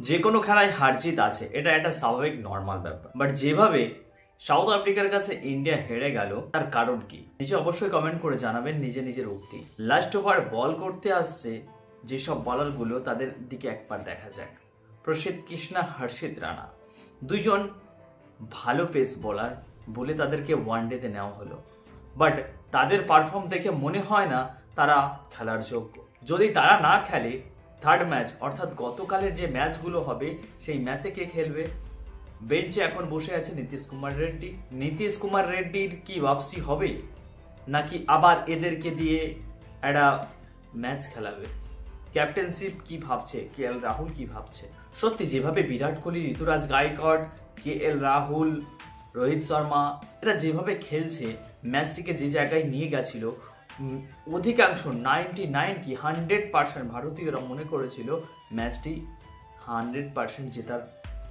যে কোনো খেলায় হার জিত আছে, এটা একটা স্বাভাবিক নর্মাল ব্যাপার। বাট যেভাবে সাউথ আফ্রিকার কাছে ইন্ডিয়া হেরে গেল, তার কারণ কি? নিচে অবশ্যই কমেন্ট করে জানাবেন নিজের উক্তি। লাস্ট ওভার বল করতে আসছে যেসব বলারগুলো, তাদের দিকে একবার দেখা যাক। প্রসিদ্ধ কৃষ্ণা, হর্ষিত রানা, দুইজন ভালো পেস বোলার বলে তাদেরকে ওয়ানডেতে নেওয়া হলো, বাট তাদের পারফর্ম দেখে মনে হয় না তারা খেলার যোগ্য। যদি তারা না খেলে, থার্ড ম্যাচ অর্থাৎ গতকালের যে ম্যাচগুলো হবে, সেই ম্যাচে কে খেলবে? বেঞ্চে এখন বসে আছে নীতিশ কুমার রেড্ডি। নীতিশ কুমার রেড্ডির কি ওয়াপসি হবে, নাকি আবার এদেরকে দিয়ে একটা ম্যাচ খেলাবে? ক্যাপ্টেনশিপ কি ভাবছে, কে এল রাহুল কি ভাবছে? সত্যি যেভাবে বিরাট কোহলি, ঋতুরাজ গায়কোয়াড়, কে এল রাহুল, রোহিত শর্মা এরা যেভাবে খেলছে, ম্যাচটিকে যে জায়গায় নিয়ে গেছিল, অধিকাংশ 99 কি 100% ভারতীয়রা মনে করেছিল ম্যাচটি 100% জেতার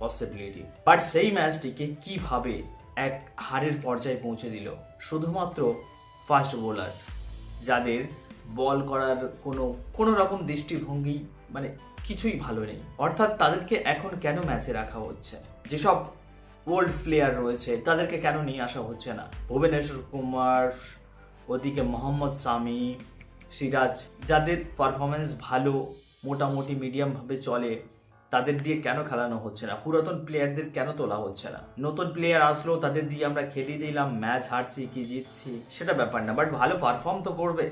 পসিবিলিটি। বাট সেই ম্যাচটিকে কিভাবে এক হারের পর্যায়ে পৌঁছে দিল শুধুমাত্র ফাস্ট বোলার, যাদের বল করার কোনো রকম দৃষ্টিভঙ্গি মানে কিছুই ভালো নেই। অর্থাৎ তাদেরকে এখন কেন ম্যাচে রাখা হচ্ছে? যেসব ওল্ড প্লেয়ার রয়েছে তাদেরকে কেন নিয়ে আসা হচ্ছে না? ভুবনেশ্বর কুমার, ওদিকে মোহাম্মদ শামি, সিরাজ, যাদের পারফরমেন্স ভালো, মোটামুটি মিডিয়াম ভাবে চলে, তাদের দিয়ে কেন খেলানো হচ্ছে না? পুরাতন প্লেয়ারদের কেন তোলা হচ্ছে না? নতুন প্লেয়ার আসলো, তাদের দিয়ে আমরা খেলিয়ে দিলাম, ম্যাচ হারছি কি জিতছি সেটা ব্যাপার না, বাট ভালো পারফর্ম তো করবে।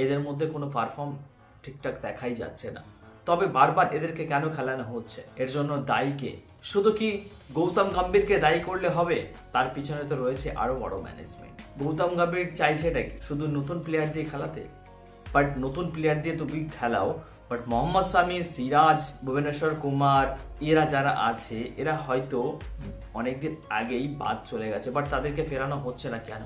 এদের মধ্যে কোনো পারফর্ম ঠিকঠাক দেখাই যাচ্ছে না। তবে বারবার এদেরকে কেন খেলানো হচ্ছে? এর জন্য দায়ী কে? শুধু কি গৌতম গম্ভীরকে দায়ী করলে হবে? তার পিছনে তো রয়েছে আরো বড় ম্যানেজমেন্ট। গৌতম গম্ভীর চাইছে এটা কি? শুধু নতুন প্লেয়ার দিয়ে খেলাতে? বাট নতুন প্লেয়ার দিয়ে তুমি খেলাও, বাট মোহাম্মদ শামি, সিরাজ, ভুবনেশ্বর কুমার এরা যারা আছে, এরা হয়তো অনেকদিন আগেই বাদ চলে গেছে, বাট তাদেরকে ফেরানো হচ্ছে না কেন?